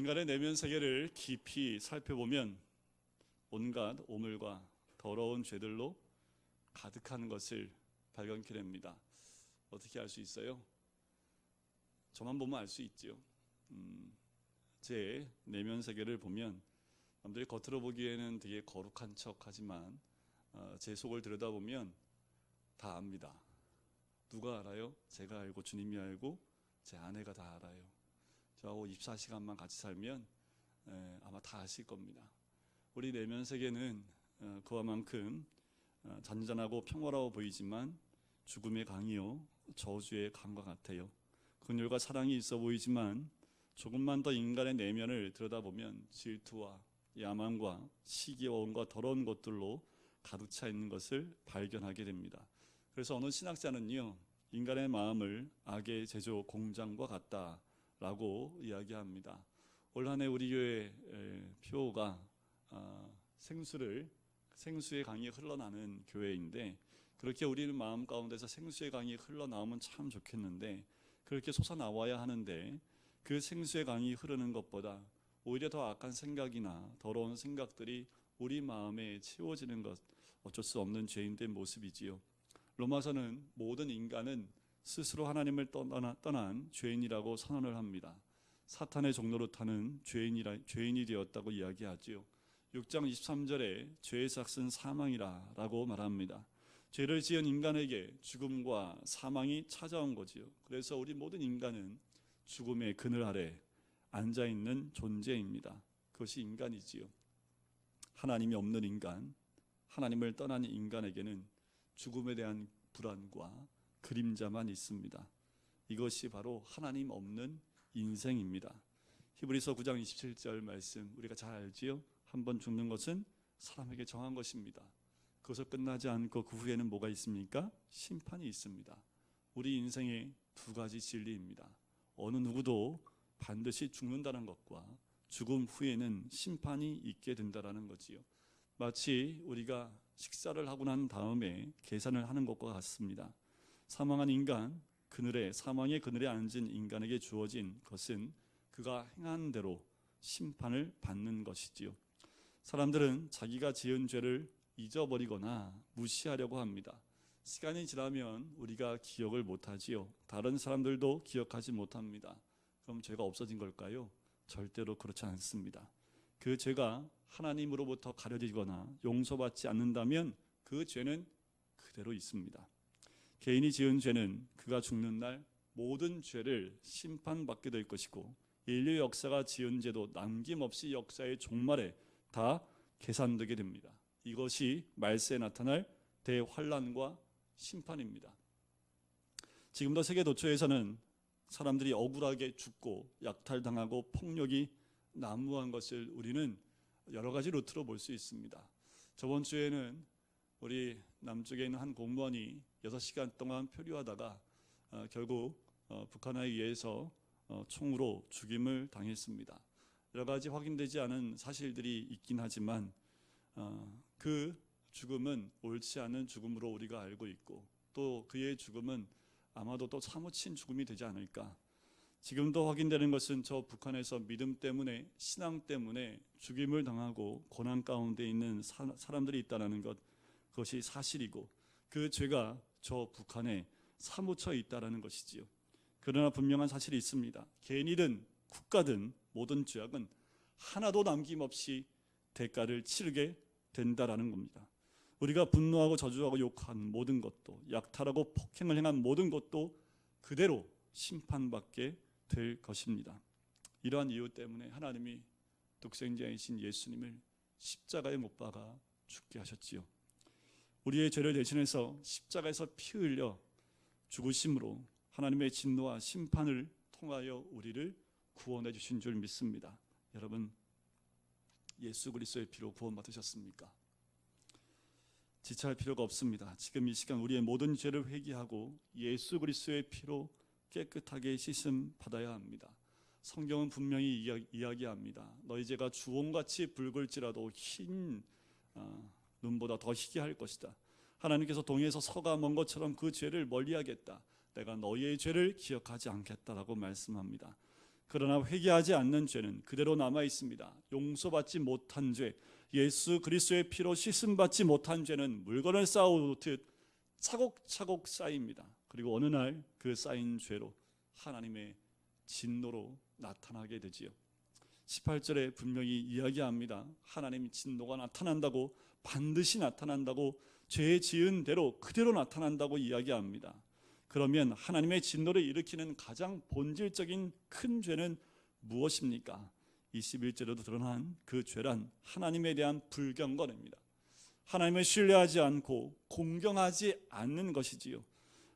인간의 내면 세계를 깊이 살펴보면 온갖 오물과 더러운 죄들로 가득한 것을 발견케 됩니다. 어떻게 알 수 있어요? 저만 보면 알 수 있죠. 제 내면 세계를 보면 남들이 겉으로 보기에는 되게 거룩한 척하지만 제 속을 들여다보면 다 압니다. 누가 알아요? 제가 알고 주님이 알고 제 아내가 다 알아요. 저하고 24시간만 같이 살면 아마 다 아실 겁니다. 우리 내면 세계는 그와만큼 잔잔하고 평화로워 보이지만 죽음의 강이요 저주의 강과 같아요. 긍휼과 사랑이 있어 보이지만 조금만 더 인간의 내면을 들여다보면 질투와 야망과 시기와 온갖 더러운 것들로 가득 차 있는 것을 발견하게 됩니다. 그래서 어느 신학자는요, 인간의 마음을 악의 제조 공장과 같다라고 이야기합니다. 올 한 해 우리 교회 표가 생수의 강이 흘러나는 교회인데, 그렇게 우리는 마음 가운데서 생수의 강이 흘러나오면 참 좋겠는데 그렇게 솟아나와야 하는데, 그 생수의 강이 흐르는 것보다 오히려 더 악한 생각이나 더러운 생각들이 우리 마음에 채워지는 것, 어쩔 수 없는 죄인된 모습이지요. 로마서는 모든 인간은 스스로 하나님을 떠난 죄인이라고 선언을 합니다. 사탄의 종로로 타는 죄인이 되었다고 이야기하지요. 6장 23절에 죄의 삭은 사망이라 라고 말합니다. 죄를 지은 인간에게 죽음과 사망이 찾아온 거지요. 그래서 우리 모든 인간은 죽음의 그늘 아래 앉아있는 존재입니다. 그것이 인간이지요. 하나님이 없는 인간, 하나님을 떠난 인간에게는 죽음에 대한 불안과 그림자만 있습니다. 이것이 바로 하나님 없는 인생입니다. 히브리서 9장 27절 말씀 우리가 잘 알지요. 한번 죽는 것은 사람에게 정한 것입니다. 그것을 끝나지 않고 그 후에는 뭐가 있습니까? 심판이 있습니다. 우리 인생의 두 가지 진리입니다. 어느 누구도 반드시 죽는다는 것과 죽음 후에는 심판이 있게 된다는 거지요. 마치 우리가 식사를 하고 난 다음에 계산을 하는 것과 같습니다. 사망한 인간, 사망의 그늘에 앉은 인간에게 주어진 것은 그가 행한 대로 심판을 받는 것이지요. 사람들은 자기가 지은 죄를 잊어버리거나 무시하려고 합니다. 시간이 지나면 우리가 기억을 못하지요. 다른 사람들도 기억하지 못합니다. 그럼 죄가 없어진 걸까요? 절대로 그렇지 않습니다. 그 죄가 하나님으로부터 가려지거나 용서받지 않는다면 그 죄는 그대로 있습니다. 개인이 지은 죄는 그가 죽는 날 모든 죄를 심판받게 될 것이고, 인류 역사가 지은 죄도 남김없이 역사의 종말에 다 계산되게 됩니다. 이것이 말세에 나타날 대환란과 심판입니다. 지금도 세계 도처에서는 사람들이 억울하게 죽고 약탈당하고 폭력이 난무한 것을 우리는 여러 가지 루트로 볼 수 있습니다. 저번 주에는 우리 남쪽에 있는 한 공무원이 6시간 동안 표류하다가 결국 북한에 의해서 총으로 죽임을 당했습니다. 여러 가지 확인되지 않은 사실들이 있긴 하지만 그 죽음은 옳지 않은 죽음으로 우리가 알고 있고, 또 그의 죽음은 아마도 또 사무친 죽음이 되지 않을까. 지금도 확인되는 것은 저 북한에서 믿음 때문에, 신앙 때문에 죽임을 당하고 고난 가운데 있는 사람들이 있다는 것, 그것이 사실이고 그 죄가 저 북한에 사무쳐 있다는 것이지요. 그러나 분명한 사실이 있습니다. 개인이든 국가든 모든 죄악은 하나도 남김없이 대가를 치르게 된다라는 겁니다. 우리가 분노하고 저주하고 욕한 모든 것도, 약탈하고 폭행을 행한 모든 것도 그대로 심판받게 될 것입니다. 이러한 이유 때문에 하나님이 독생자이신 예수님을 십자가에 못 박아 죽게 하셨지요. 우리의 죄를 대신해서 십자가에서 피 흘려 죽으심으로 하나님의 진노와 심판을 통하여 우리를 구원해 주신 줄 믿습니다. 여러분, 예수 그리스도의 피로 구원 받으셨습니까? 지체할 필요가 없습니다. 지금 이 시간 우리의 모든 죄를 회개하고 예수 그리스도의 피로 깨끗하게 씻음 받아야 합니다. 성경은 분명히 이야기합니다. 너희 죄가 주홍같이 붉을지라도 흰 눈보다 더 희게 할 것이다. 하나님께서 동해에서 서가 먼 것처럼 그 죄를 멀리하겠다. 내가 너희의 죄를 기억하지 않겠다라고 말씀합니다. 그러나 회개하지 않는 죄는 그대로 남아 있습니다. 용서받지 못한 죄, 예수 그리스도의 피로 씻음받지 못한 죄는 물건을 쌓아오듯 차곡차곡 쌓입니다. 그리고 어느 날 그 쌓인 죄로 하나님의 진노로 나타나게 되지요. 18절에 분명히 이야기합니다. 하나님 진노가 나타난다고, 반드시 나타난다고, 죄 지은 대로 그대로 나타난다고 이야기합니다. 그러면 하나님의 진노를 일으키는 가장 본질적인 큰 죄는 무엇입니까? 21절에도 드러난 그 죄란 하나님에 대한 불경건입니다. 하나님을 신뢰하지 않고 공경하지 않는 것이지요.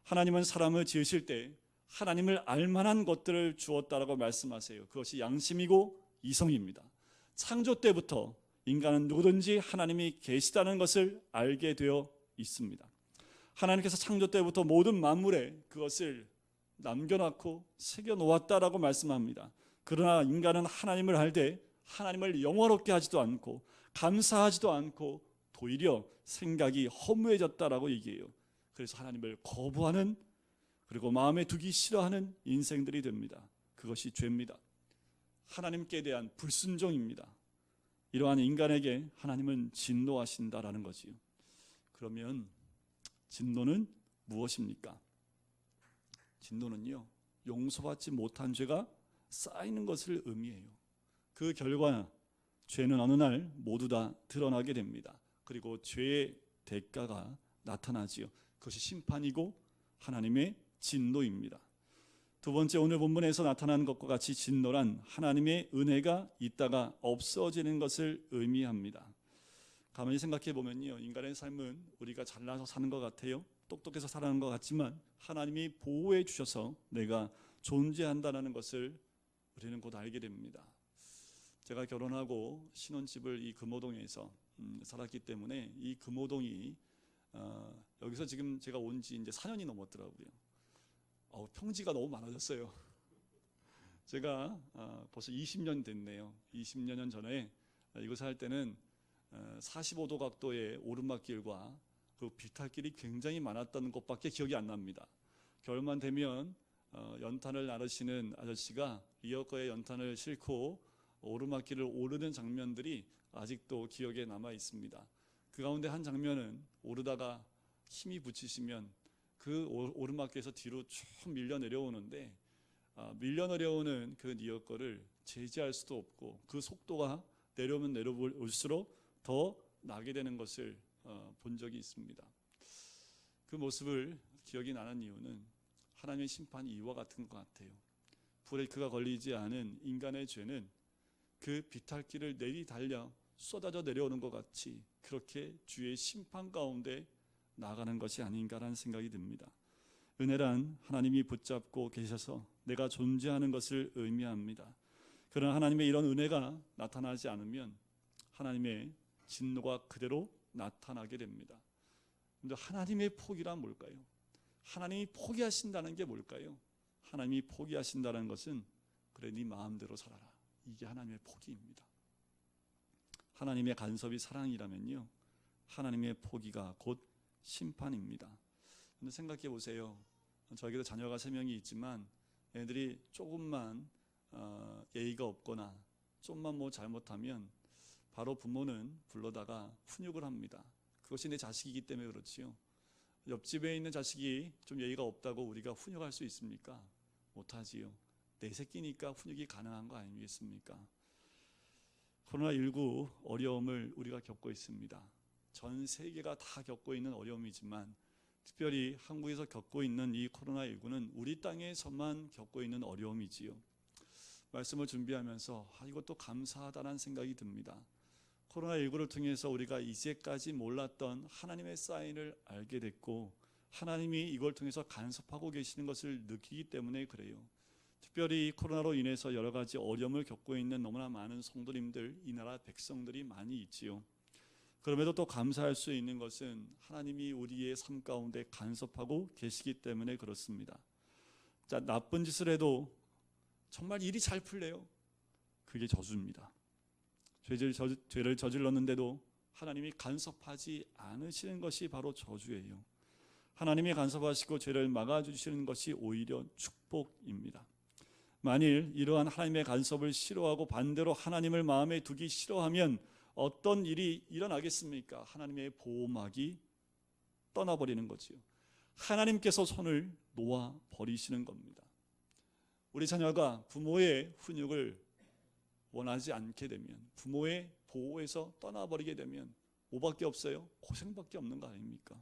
하나님은 사람을 지으실 때 하나님을 알만한 것들을 주었다라고 말씀하세요. 그것이 양심이고 이성입니다. 창조 때부터 인간은 누구든지 하나님이 계시다는 것을 알게 되어 있습니다. 하나님께서 창조 때부터 모든 만물에 그것을 남겨놓고 새겨놓았다라고 말씀합니다. 그러나 인간은 하나님을 알되 하나님을 영화롭게 하지도 않고 감사하지도 않고 도리어 생각이 허무해졌다라고 얘기해요. 그래서 하나님을 거부하는, 그리고 마음에 두기 싫어하는 인생들이 됩니다. 그것이 죄입니다. 하나님께 대한 불순종입니다. 이러한 인간에게 하나님은 진노하신다라는 거지요. 그러면 진노는 무엇입니까? 진노는요, 용서받지 못한 죄가 쌓이는 것을 의미해요. 그 결과 죄는 어느 날 모두 다 드러나게 됩니다. 그리고 죄의 대가가 나타나지요. 그것이 심판이고 하나님의 진노입니다. 두 번째, 오늘 본문에서 나타나는 것과 같이 진노란 하나님의 은혜가 있다가 없어지는 것을 의미합니다. 가만히 생각해 보면요, 인간의 삶은 우리가 잘나서 사는 것 같아요. 똑똑해서 살아가는 것 같지만 하나님이 보호해 주셔서 내가 존재한다는 것을 우리는 곧 알게 됩니다. 제가 결혼하고 신혼집을 이 금호동에서 살았기 때문에 이 금호동이 여기서 지금 제가 온 지 이제 4년이 넘었더라고요. 평지가 너무 많아졌어요. 제가 벌써 20년 됐네요. 20년 전에 이곳에 살 때는 45도 각도의 오르막길과 그 비탈길이 굉장히 많았던 것밖에 기억이 안 납니다. 겨울만 되면 연탄을 나르시는 아저씨가 리어커에 연탄을 싣고 오르막길을 오르는 장면들이 아직도 기억에 남아 있습니다. 그 가운데 한 장면은 오르다가 힘이 붙이시면 그 오르막길에서 뒤로 쭉 밀려 내려오는데 밀려 내려오는 그 리어커를 제지할 수도 없고 그 속도가 내려오면 내려올수록 더 나게 되는 것을 본 적이 있습니다. 그 모습을 기억이 나는 이유는 하나님의 심판이 이와 같은 것 같아요. 브레이크가 걸리지 않은 인간의 죄는 그 비탈길을 내리달려 쏟아져 내려오는 것 같이 그렇게 주의 심판 가운데 나가는 것이 아닌가라는 생각이 듭니다. 은혜란 하나님이 붙잡고 계셔서 내가 존재하는 것을 의미합니다. 그러나 하나님의 이런 은혜가 나타나지 않으면 하나님의 진노가 그대로 나타나게 됩니다. 그런데 하나님의 포기란 뭘까요? 하나님이 포기하신다는 게 뭘까요? 하나님이 포기하신다는 것은 그래 네 마음대로 살아라, 이게 하나님의 포기입니다. 하나님의 간섭이 사랑이라면요, 하나님의 포기가 곧 심판입니다. 근데 생각해 보세요. 저에게도 자녀가 3명이 있지만 애들이 조금만 예의가 없거나 좀만 뭐 잘못하면 바로 부모는 불러다가 훈육을 합니다. 그것이 내 자식이기 때문에 그렇지요. 옆집에 있는 자식이 좀 예의가 없다고 우리가 훈육할 수 있습니까? 못하지요. 내 새끼니까 훈육이 가능한 거 아니겠습니까? 코로나19 어려움을 우리가 겪고 있습니다. 전 세계가 다 겪고 있는 어려움이지만 특별히 한국에서 겪고 있는 이 코로나19는 우리 땅에서만 겪고 있는 어려움이지요. 말씀을 준비하면서 이것도 감사하다는 생각이 듭니다. 코로나19를 통해서 우리가 이제까지 몰랐던 하나님의 사인을 알게 됐고 하나님이 이걸 통해서 간섭하고 계시는 것을 느끼기 때문에 그래요. 특별히 코로나로 인해서 여러 가지 어려움을 겪고 있는 너무나 많은 성도님들, 이 나라 백성들이 많이 있지요. 그럼에도 또 감사할 수 있는 것은 하나님이 우리의 삶 가운데 간섭하고 계시기 때문에 그렇습니다. 자, 나쁜 짓을 해도 정말 일이 잘 풀려요. 그게 저주입니다. 죄를 저질렀는데도 하나님이 간섭하지 않으시는 것이 바로 저주예요. 하나님이 간섭하시고 죄를 막아주시는 것이 오히려 축복입니다. 만일 이러한 하나님의 간섭을 싫어하고 반대로 하나님을 마음에 두기 싫어하면 어떤 일이 일어나겠습니까? 하나님의 보호막이 떠나버리는 거지요. 하나님께서 손을 놓아 버리시는 겁니다. 우리 자녀가 부모의 훈육을 원하지 않게 되면, 부모의 보호에서 떠나버리게 되면 뭐밖에 없어요? 고생밖에 없는 거 아닙니까?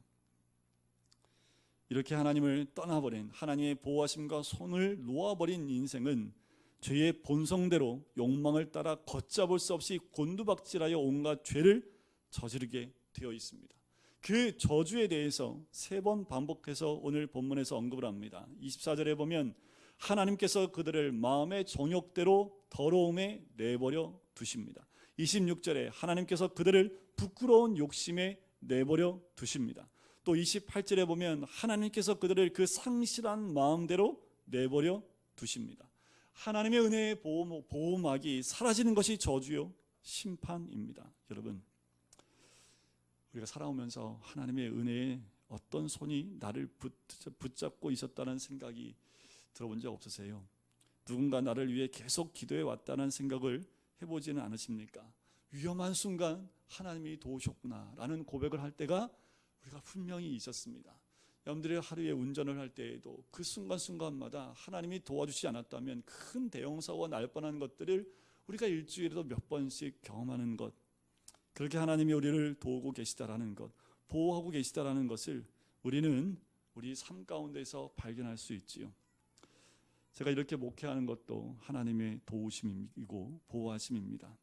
이렇게 하나님을 떠나버린, 하나님의 보호하심과 손을 놓아버린 인생은 죄의 본성대로 욕망을 따라 걷잡을 수 없이 곤두박질하여 온갖 죄를 저지르게 되어 있습니다. 그 저주에 대해서 3번 반복해서 오늘 본문에서 언급을 합니다. 24절에 보면 하나님께서 그들을 마음의 정욕대로 더러움에 내버려 두십니다. 26절에 하나님께서 그들을 부끄러운 욕심에 내버려 두십니다. 또 28절에 보면 하나님께서 그들을 그 상실한 마음대로 내버려 두십니다. 하나님의 은혜의 보호막이 사라지는 것이 저주요 심판입니다. 여러분, 우리가 살아오면서 하나님의 은혜에 어떤 손이 나를 붙잡고 있었다는 생각이 들어본 적 없으세요? 누군가 나를 위해 계속 기도해 왔다는 생각을 해보지는 않으십니까? 위험한 순간 하나님이 도우셨구나 라는 고백을 할 때가 우리가 분명히 있었습니다. 여러분들이 하루에 운전을 할 때에도 그 순간순간마다 하나님이 도와주지 않았다면 큰 대형사고가 날 뻔한 것들을 우리가 일주일에도 몇 번씩 경험하는 것, 그렇게 하나님이 우리를 도우고 계시다라는 것, 보호하고 계시다라는 것을 우리는 우리 삶 가운데서 발견할 수 있지요. 제가 이렇게 목회하는 것도 하나님의 도우심이고 보호하심입니다.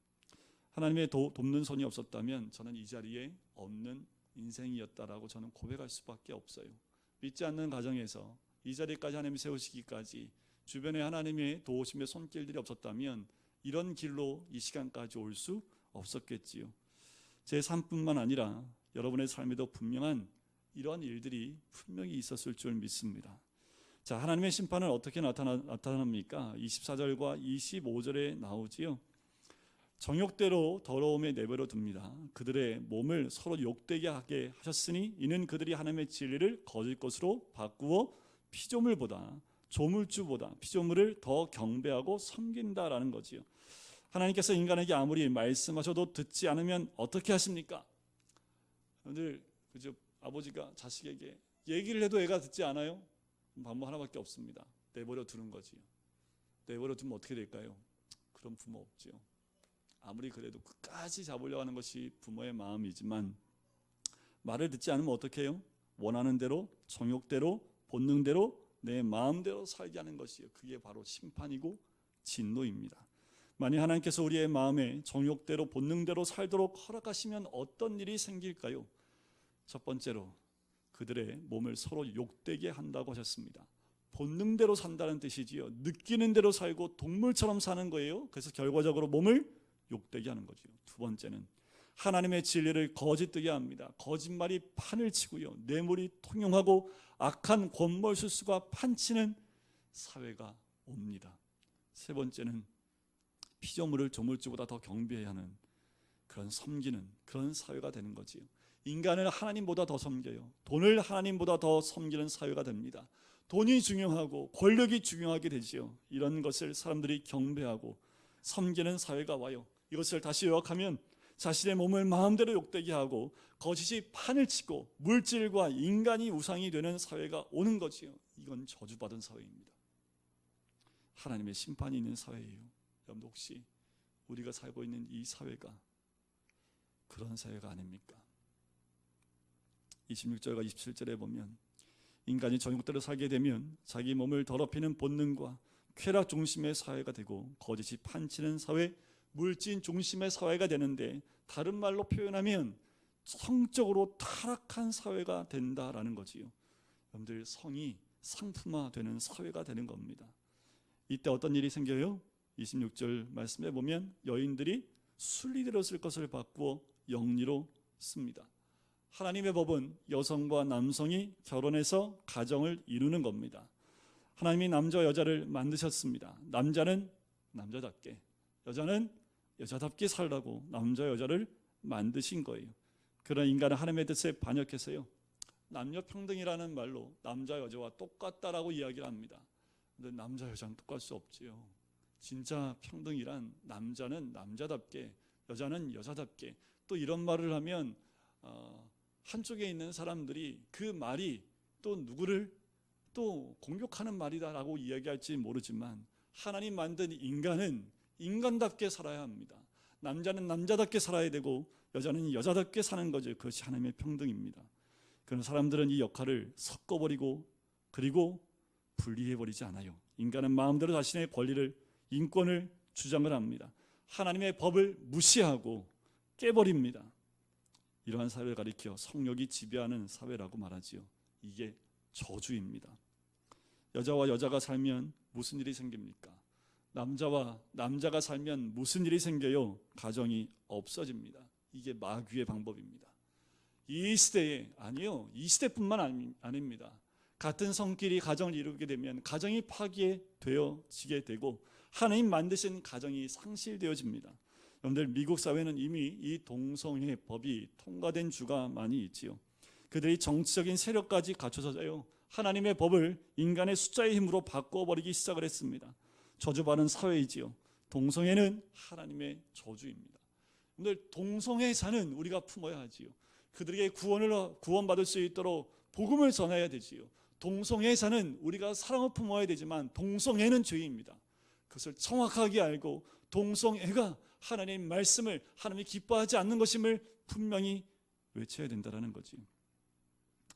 하나님의 돕는 손이 없었다면 저는 이 자리에 없는 인생이었다라고 저는 고백할 수밖에 없어요. 믿지 않는 가정에서 이 자리까지 하나님이 세우시기까지 주변에 하나님의 도우심의 손길들이 없었다면 이런 길로 이 시간까지 올 수 없었겠지요. 제 삶뿐만 아니라 여러분의 삶에도 분명한 이러한 일들이 분명히 있었을 줄 믿습니다. 자, 하나님의 심판은 어떻게 나타납니까? 24절과 25절에 나오지요. 정욕대로 더러움에 내버려 둡니다. 그들의 몸을 서로 욕되게 하게 하셨으니 이는 그들이 하나님의 진리를 거짓 것으로 바꾸어 피조물보다, 조물주보다 피조물을 더 경배하고 섬긴다라는 거지요. 하나님께서 인간에게 아무리 말씀하셔도 듣지 않으면 어떻게 하십니까? 여러분들, 그죠? 아버지가 자식에게 얘기를 해도 애가 듣지 않아요? 방법 하나밖에 없습니다. 내버려 두는 거지요. 내버려 두면 어떻게 될까요? 그런 부모 없지요. 아무리 그래도 끝까지 잡으려고 하는 것이 부모의 마음이지만 말을 듣지 않으면 어떻게 해요? 원하는 대로, 정욕대로, 본능대로, 내 마음대로 살게 하는 것이요. 그게 바로 심판이고 진노입니다. 만약 하나님께서 우리의 마음에 정욕대로, 본능대로 살도록 허락하시면 어떤 일이 생길까요? 첫 번째로 그들의 몸을 서로 욕되게 한다고 하셨습니다. 본능대로 산다는 뜻이지요. 느끼는 대로 살고 동물처럼 사는 거예요. 그래서 결과적으로 몸을 욕되게 하는 거죠. 두 번째는 하나님의 진리를 거짓되게 합니다. 거짓말이 판을 치고요. 뇌물이 통용하고 악한 권벌술수가 판치는 사회가 옵니다. 세 번째는 피조물을 조물주보다 더 경배해야 하는 그런 섬기는 그런 사회가 되는 거지요. 인간을 하나님보다 더 섬겨요. 돈을 하나님보다 더 섬기는 사회가 됩니다. 돈이 중요하고 권력이 중요하게 되지요. 이런 것을 사람들이 경배하고 섬기는 사회가 와요. 이것을 다시 요약하면 자신의 몸을 마음대로 욕되게 하고 거짓이 판을 치고 물질과 인간이 우상이 되는 사회가 오는 거지요. 이건 저주받은 사회입니다. 하나님의 심판이 있는 사회예요. 여러분, 혹시 우리가 살고 있는 이 사회가 그런 사회가 아닙니까? 26절과 27절에 보면 인간이 정욕대로 살게 되면 자기 몸을 더럽히는 본능과 쾌락 중심의 사회가 되고 거짓이 판치는 사회, 물질 중심의 사회가 되는데 다른 말로 표현하면 성적으로 타락한 사회가 된다라는 거지요. 여러분들, 성이 상품화되는 사회가 되는 겁니다. 이때 어떤 일이 생겨요? 26절 말씀에 보면 여인들이 순리대로 쓸 것을 바꾸어 영리로 씁니다. 하나님의 법은 여성과 남성이 결혼해서 가정을 이루는 겁니다. 하나님이 남자와 여자를 만드셨습니다. 남자는 남자답게, 여자는 여자답게 살라고 남자와 여자를 만드신 거예요. 그런 인간은 하나님의 뜻에 반역해서요, 남녀 평등이라는 말로 남자 여자와 똑같다라고 이야기를 합니다. 근데 남자 여자는 똑같을 수 없지요. 진짜 평등이란 남자는 남자답게, 여자는 여자답게. 또 이런 말을 하면 한쪽에 있는 사람들이 그 말이 또 누구를 또 공격하는 말이다라고 이야기할지 모르지만, 하나님 만든 인간은 인간답게 살아야 합니다. 남자는 남자답게 살아야 되고 여자는 여자답게 사는 거죠. 그것이 하나님의 평등입니다. 그런 사람들은 이 역할을 섞어버리고 그리고 분리해버리지 않아요. 인간은 마음대로 자신의 권리를, 인권을 주장을 합니다. 하나님의 법을 무시하고 깨버립니다. 이러한 사회를 가리켜 성욕이 지배하는 사회라고 말하지요. 이게 저주입니다. 여자와 여자가 살면 무슨 일이 생깁니까? 남자와 남자가 살면 무슨 일이 생겨요? 가정이 없어집니다. 이게 마귀의 방법입니다. 이 시대에, 아니요, 이 시대뿐만 아닙니다. 같은 성끼리 가정을 이루게 되면 가정이 파괴되어지게 되고 하나님 만드신 가정이 상실되어집니다. 여러분들, 미국 사회는 이미 이 동성애 법이 통과된 주가 많이 있지요. 그들이 정치적인 세력까지 갖춰서요, 하나님의 법을 인간의 숫자의 힘으로 바꿔버리기 시작을 했습니다. 저주받은 사회이지요. 동성애는 하나님의 저주입니다. 여러분들, 동성애자는 우리가 품어야 하지요. 그들에게 구원받을 수 있도록 복음을 전해야 되지요. 동성애자는 우리가 사랑을 품어야 되지만 동성애는 죄입니다. 그것을 정확하게 알고 동성애가 하나님의 말씀을, 하나님이 기뻐하지 않는 것임을 분명히 외쳐야 된다는 거지.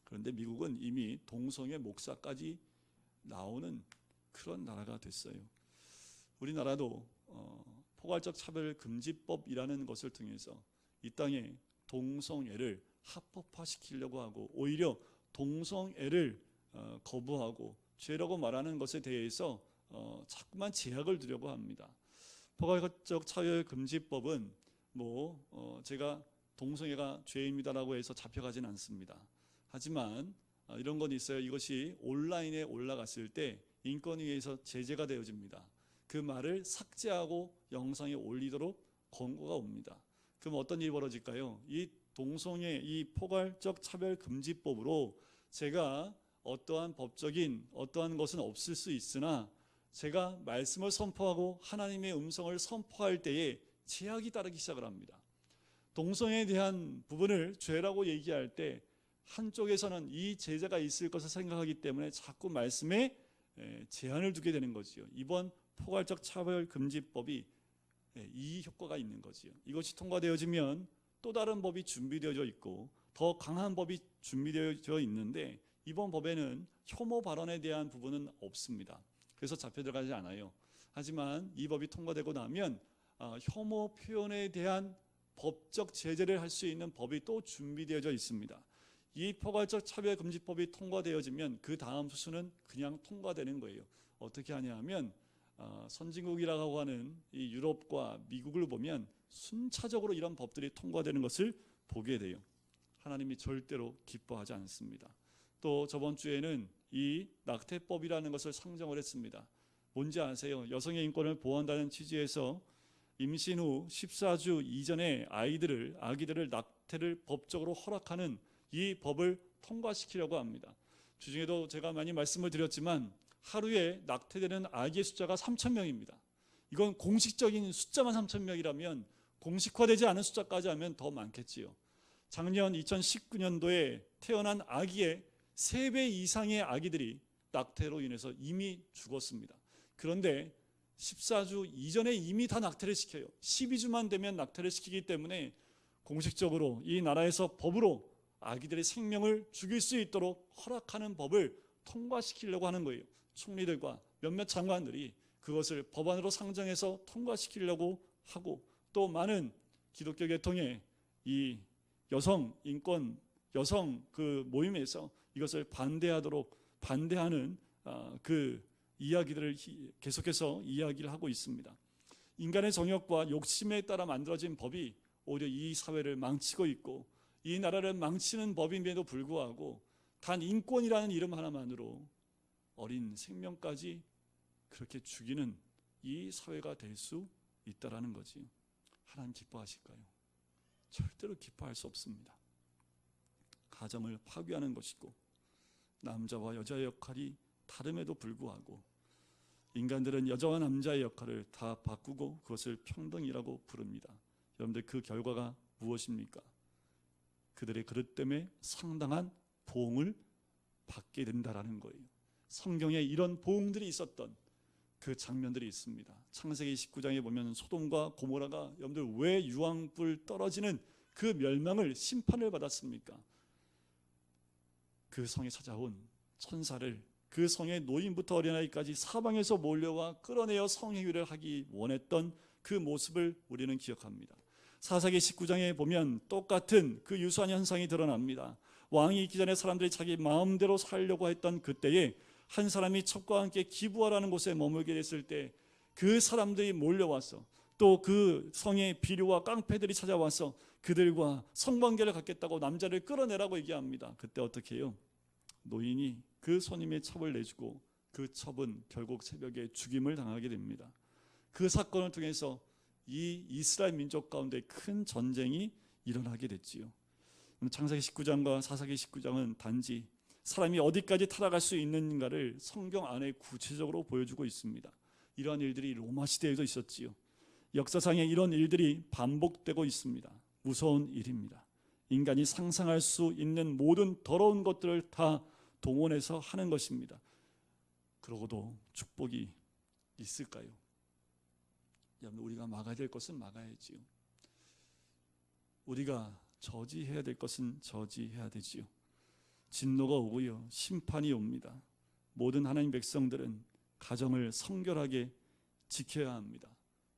그런데 미국은 이미 동성애 목사까지 나오는 그런 나라가 됐어요. 우리나라도 포괄적 차별금지법이라는 것을 통해서 이 땅에 동성애를 합법화시키려고 하고, 오히려 동성애를 거부하고 죄라고 말하는 것에 대해서 자꾸만 제약을 두려고 합니다. 포괄적 차별금지법은 제가 동성애가 죄입니다라고 해서 잡혀가진 않습니다. 하지만 이런 건 있어요. 이것이 온라인에 올라갔을 때 인권위에서 제재가 되어집니다. 그 말을 삭제하고 영상에 올리도록 권고가 옵니다. 그럼 어떤 일이 벌어질까요? 이 동성애, 이 포괄적 차별금지법으로 제가 어떠한 법적인 어떠한 것은 없을 수 있으나 제가 말씀을 선포하고 하나님의 음성을 선포할 때에 제약이 따르기 시작을 합니다. 동성애에 대한 부분을 죄라고 얘기할 때 한쪽에서는 이 제재가 있을 것을 생각하기 때문에 자꾸 말씀에 제한을 두게 되는 거지요. 이번 포괄적 차별금지법이 이 효과가 있는 거지요. 이것이 통과되어지면 또 다른 법이 준비되어져 있고 더 강한 법이 준비되어져 있는데, 이번 법에는 혐오 발언에 대한 부분은 없습니다. 그래서 잡혀 들어가지 않아요. 하지만 이 법이 통과되고 나면 혐오 표현에 대한 법적 제재를 할 수 있는 법이 또 준비되어져 있습니다. 이 포괄적 차별금지법이 통과되어지면 그 다음 수순은 그냥 통과되는 거예요. 어떻게 하냐면 선진국이라고 하는 이 유럽과 미국을 보면 순차적으로 이런 법들이 통과되는 것을 보게 돼요. 하나님이 절대로 기뻐하지 않습니다. 또 저번 주에는 이 낙태법이라는 것을 상정을 했습니다. 뭔지 아세요? 여성의 인권을 보호한다는 취지에서 임신 후 14주 이전에 아기들을 낙태를 법적으로 허락하는 이 법을 통과시키려고 합니다. 주중에도 제가 많이 말씀을 드렸지만 하루에 낙태되는 아기의 숫자가 3,000명입니다. 이건 공식적인 숫자만 3,000명이라면 공식화되지 않은 숫자까지 하면 더 많겠지요. 작년 2019년도에 태어난 아기의 3배 이상의 아기들이 낙태로 인해서 이미 죽었습니다. 그런데 14주 이전에 이미 다 낙태를 시켜요. 12주만 되면 낙태를 시키기 때문에 공식적으로 이 나라에서 법으로 아기들의 생명을 죽일 수 있도록 허락하는 법을 통과시키려고 하는 거예요. 총리들과 몇몇 장관들이 그것을 법안으로 상정해서 통과시키려고 하고, 또 많은 기독교 계통의 이 여성 인권, 여성 그 모임에서 이것을 반대하는 그 이야기들을 계속해서 이야기를 하고 있습니다. 인간의 정욕과 욕심에 따라 만들어진 법이 오히려 이 사회를 망치고 있고 이 나라를 망치는 법임에도 불구하고 단 인권이라는 이름 하나만으로 어린 생명까지 그렇게 죽이는 이 사회가 될 수 있다라는 거지. 하나님 기뻐하실까요? 절대로 기뻐할 수 없습니다. 가정을 파괴하는 것이고 남자와 여자의 역할이 다름에도 불구하고 인간들은 여자와 남자의 역할을 다 바꾸고 그것을 평등이라고 부릅니다. 여러분들 그 결과가 무엇입니까? 그들의 그릇 때문에 상당한 보응을 받게 된다라는 거예요. 성경에 이런 보응들이 있었던 그 장면들이 있습니다. 창세기 19장에 보면 소돔과 고모라가 여러분들 왜 유황불 떨어지는 그 멸망을 심판을 받았습니까? 그 성에 찾아온 천사를, 그 성의 노인부터 어린아이까지 사방에서 몰려와 끌어내어 성행위를 하기 원했던 그 모습을 우리는 기억합니다. 사사기 19장에 보면 똑같은 그 유사한 현상이 드러납니다. 왕이 있기 전에 사람들이 자기 마음대로 살려고 했던 그때에 한 사람이 첩과 함께 기부하라는 곳에 머물게 됐을 때 그 사람들이 몰려와서 또 그 성의 비류와 깡패들이 찾아와서 그들과 성관계를 갖겠다고 남자를 끌어내라고 얘기합니다. 그때 어떻게 해요? 노인이 그 손님의 첩을 내주고 그 첩은 결국 새벽에 죽임을 당하게 됩니다. 그 사건을 통해서 이 이스라엘 민족 가운데 큰 전쟁이 일어나게 됐지요. 창세기 19장과 사사기 19장은 단지 사람이 어디까지 타락할 수 있는가를 성경 안에 구체적으로 보여주고 있습니다. 이러한 일들이 로마 시대에도 있었지요. 역사상에 이런 일들이 반복되고 있습니다. 무서운 일입니다. 인간이 상상할 수 있는 모든 더러운 것들을 다 동원해서 하는 것입니다. 그러고도 축복이 있을까요? 여러분, 우리가 막아야 될 것은 막아야지요. 우리가 저지해야 될 것은 저지해야 되지요. 진노가 오고요, 심판이 옵니다. 모든 하나님 백성들은 가정을 성결하게 지켜야 합니다.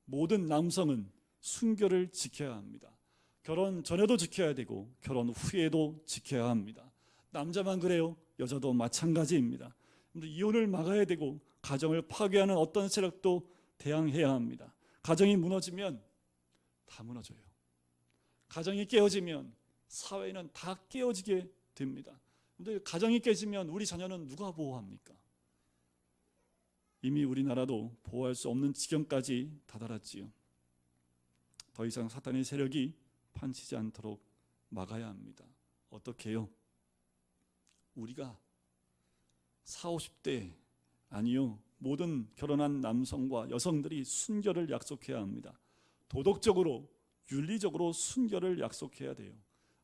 모든 남성은 순결을 지켜야 합니다. 결혼 전에도 지켜야 되고 결혼 후에도 지켜야 합니다. 남자만 그래요? 여자도 마찬가지입니다. 이혼을 막아야 되고 가정을 파괴하는 어떤 세력도 대항해야 합니다. 가정이 무너지면 다 무너져요. 가정이 깨어지면 사회는 다 깨어지게 됩니다. 근데 가정이 깨지면 우리 자녀는 누가 보호합니까? 이미 우리나라도 보호할 수 없는 지경까지 다다랐지요. 더 이상 사탄의 세력이 판치지 않도록 막아야 합니다. 어떻게 해요? 우리가 40, 50대 아니요, 모든 결혼한 남성과 여성들이 순결을 약속해야 합니다. 도덕적으로, 윤리적으로 순결을 약속해야 돼요.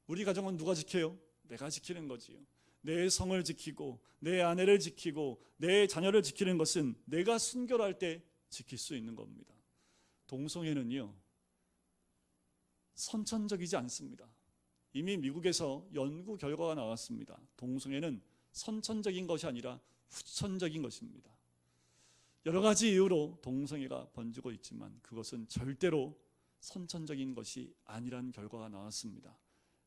우리 가정은 누가 지켜요? 내가 지키는 거지요. 내 성을 지키고 내 아내를 지키고 내 자녀를 지키는 것은 내가 순결할 때 지킬 수 있는 겁니다. 동성애는요, 선천적이지 않습니다. 이미 미국에서 연구 결과가 나왔습니다. 동성애는 선천적인 것이 아니라 후천적인 것입니다. 여러 가지 이유로 동성애가 번지고 있지만 그것은 절대로 선천적인 것이 아니라는 결과가 나왔습니다.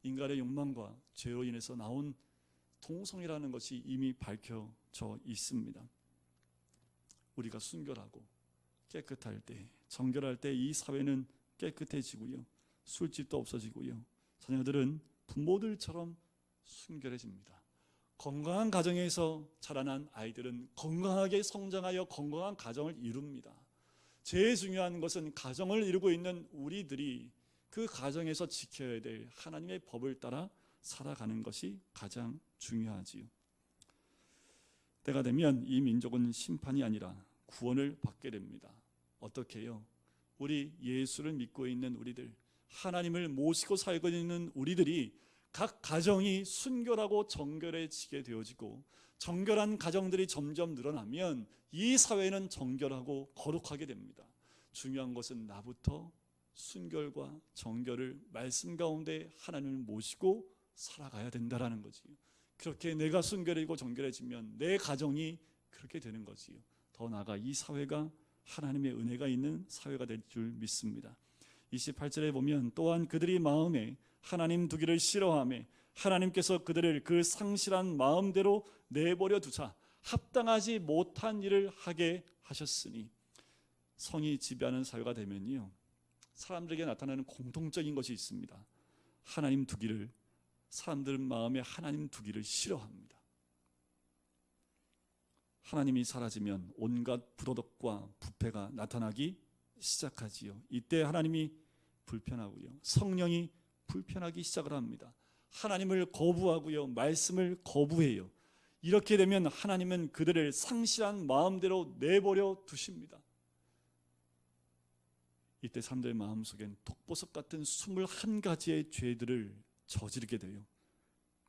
인간의 욕망과 죄로 인해서 나온 동성애라는 것이 이미 밝혀져 있습니다. 우리가 순결하고 깨끗할 때, 정결할 때 이 사회는 깨끗해지고요, 술집도 없어지고요, 자녀들은 부모들처럼 순결해집니다. 건강한 가정에서 자라난 아이들은 건강하게 성장하여 건강한 가정을 이룹니다. 제일 중요한 것은 가정을 이루고 있는 우리들이 그 가정에서 지켜야 될 하나님의 법을 따라 살아가는 것이 가장 중요하지요. 때가 되면 이 민족은 심판이 아니라 구원을 받게 됩니다. 어떻게 해요? 우리 예수를 믿고 있는 우리들, 하나님을 모시고 살고 있는 우리들이 각 가정이 순결하고 정결해지게 되어지고 정결한 가정들이 점점 늘어나면 이 사회는 정결하고 거룩하게 됩니다. 중요한 것은 나부터 순결과 정결을 말씀 가운데 하나님을 모시고 살아가야 된다라는 거지요. 그렇게 내가 순결이고 정결해지면 내 가정이 그렇게 되는 거지요. 더 나아가 이 사회가 하나님의 은혜가 있는 사회가 될 줄 믿습니다. 28절에 보면 또한 그들이 마음에 하나님 두기를 싫어하며 하나님께서 그들을 그 상실한 마음대로 내버려 두사 합당하지 못한 일을 하게 하셨으니, 성이 지배하는 사회가 되면요, 사람들에게 나타나는 공통적인 것이 있습니다. 하나님 두기를, 사람들은 마음에 하나님 두기를 싫어합니다. 하나님이 사라지면 온갖 부도덕과 부패가 나타나기 시작하지요. 이때 하나님이 불편하고요, 성령이 불편하기 시작을 합니다. 하나님을 거부하고요, 말씀을 거부해요. 이렇게 되면 하나님은 그들을 상실한 마음대로 내버려 두십니다. 이때 사람들의 마음속엔 독보석 같은 21가지의 죄들을 저지르게 돼요.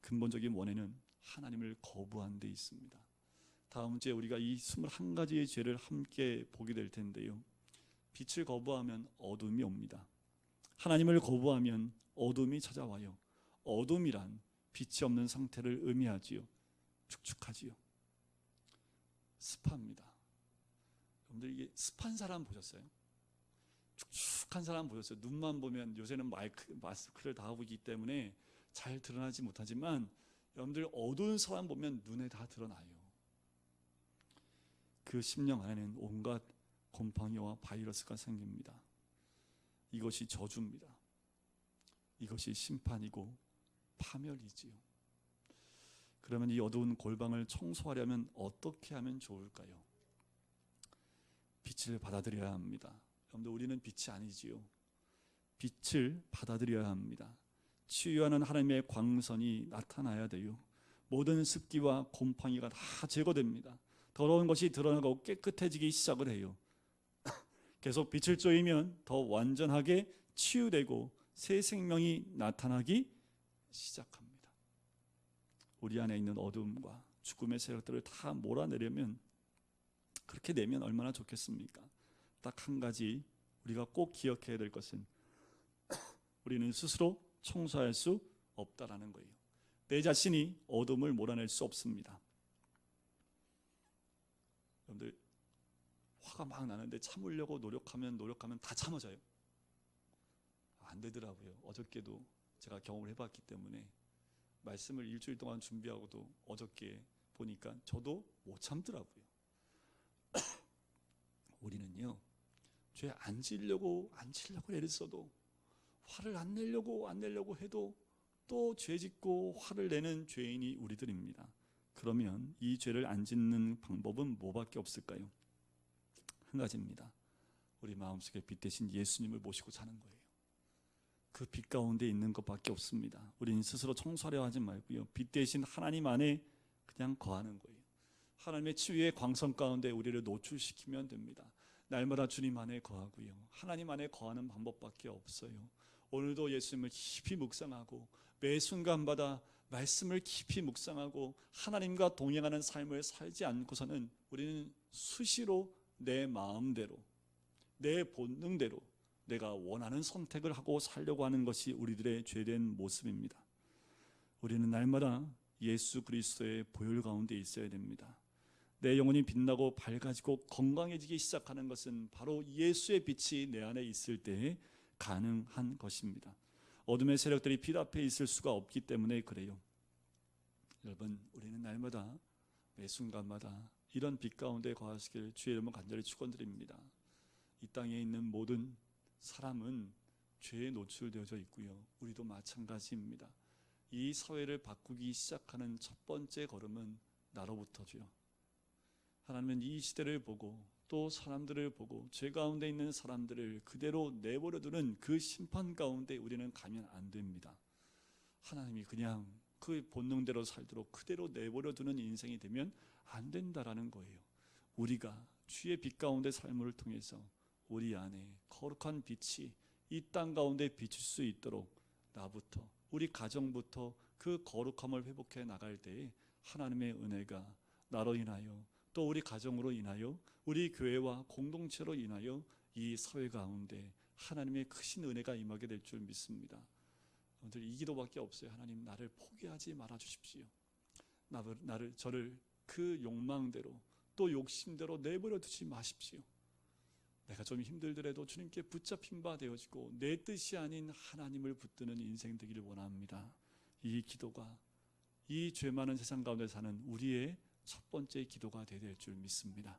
근본적인 원인은 하나님을 거부한 데 있습니다. 다음 주에 우리가 이 21가지의 죄를 함께 보게 될 텐데요. 빛을 거부하면 어둠이 옵니다. 하나님을 거부하면 어둠이 찾아와요. 어둠이란 빛이 없는 상태를 의미하지요. 축축하지요. 습합니다. 여러분들 이게 습한 사람 보셨어요? 축축한 사람 보셨어요? 눈만 보면 요새는 마스크를 다 하고 있기 때문에 잘 드러나지 못하지만 여러분들 어두운 사람 보면 눈에 다 드러나요. 그 심령 안에는 온갖 곰팡이와 바이러스가 생깁니다. 이것이 저주입니다. 이것이 심판이고 파멸이지요. 그러면 이 어두운 골방을 청소하려면 어떻게 하면 좋을까요? 빛을 받아들여야 합니다. 여러분들 우리는 빛이 아니지요. 빛을 받아들여야 합니다. 치유하는 하나님의 광선이 나타나야 돼요. 모든 습기와 곰팡이가 다 제거됩니다. 더러운 것이 드러나고 깨끗해지기 시작을 해요. 계속 빛을 쬐이면 더 완전하게 치유되고 새 생명이 나타나기 시작합니다. 우리 안에 있는 어둠과 죽음의 세력들을 다 몰아내려면 그렇게 내면 얼마나 좋겠습니까? 딱 한 가지 우리가 꼭 기억해야 될 것은 우리는 스스로 청소할 수 없다라는 거예요. 내 자신이 어둠을 몰아낼 수 없습니다. 여러분들 화가 막 나는데 참으려고 노력하면 다 참아져요. 안 되더라고요. 어저께도 제가 경험을 해봤기 때문에 말씀을 일주일 동안 준비하고도 어저께 보니까 저도 못 참더라고요. 우리는요, 죄 안 지려고 애를 써도 화를 안 내려고 해도 또 죄 짓고 화를 내는 죄인이 우리들입니다. 그러면 이 죄를 안 짓는 방법은 뭐밖에 없을까요? 한 가지입니다. 우리 마음속에 빛 대신 예수님을 모시고 사는 거예요. 그 빛 가운데 있는 것밖에 없습니다. 우리는 스스로 청소하려 하지 말고요. 빛 대신 하나님 안에 그냥 거하는 거예요. 하나님의 치유의 광선 가운데 우리를 노출시키면 됩니다. 날마다 주님 안에 거하고요. 하나님 안에 거하는 방법밖에 없어요. 오늘도 예수님을 깊이 묵상하고 매 순간마다 말씀을 깊이 묵상하고 하나님과 동행하는 삶을 살지 않고서는 우리는 수시로 내 마음대로 내 본능대로 내가 원하는 선택을 하고 살려고 하는 것이 우리들의 죄된 모습입니다. 우리는 날마다 예수 그리스도의 보혈 가운데 있어야 됩니다. 내 영혼이 빛나고 밝아지고 건강해지기 시작하는 것은 바로 예수의 빛이 내 안에 있을 때에 가능한 것입니다. 어둠의 세력들이 빛 앞에 있을 수가 없기 때문에 그래요. 여러분, 우리는 날마다 매 순간마다 이런 빛 가운데 거하시길 주의 이름으로 간절히 축원드립니다. 이 땅에 있는 모든 사람은 죄에 노출되어져 있고요. 우리도 마찬가지입니다. 이 사회를 바꾸기 시작하는 첫 번째 걸음은 나로부터죠. 하나님은 이 시대를 보고 또 사람들을 보고 죄 가운데 있는 사람들을 그대로 내버려두는 그 심판 가운데 우리는 가면 안 됩니다. 하나님이 그냥 그 본능대로 살도록 그대로 내버려두는 인생이 되면 안 된다라는 거예요. 우리가 주의 빛 가운데 삶을 통해서 우리 안에 거룩한 빛이 이 땅 가운데 비칠 수 있도록 나부터 우리 가정부터 그 거룩함을 회복해 나갈 때에 하나님의 은혜가 나로 인하여 또 우리 가정으로 인하여 우리 교회와 공동체로 인하여 이 사회 가운데 하나님의 크신 은혜가 임하게 될 줄 믿습니다. 오늘 이 기도밖에 없어요. 하나님, 나를 포기하지 말아 주십시오. 저를 그 욕망대로 또 욕심대로 내버려 두지 마십시오. 내가 좀 힘들더라도 주님께 붙잡힌 바 되어지고 내 뜻이 아닌 하나님을 붙드는 인생 되기를 원합니다. 이 기도가 이 죄 많은 세상 가운데 사는 우리의 첫 번째 기도가 되어야 될 줄 믿습니다.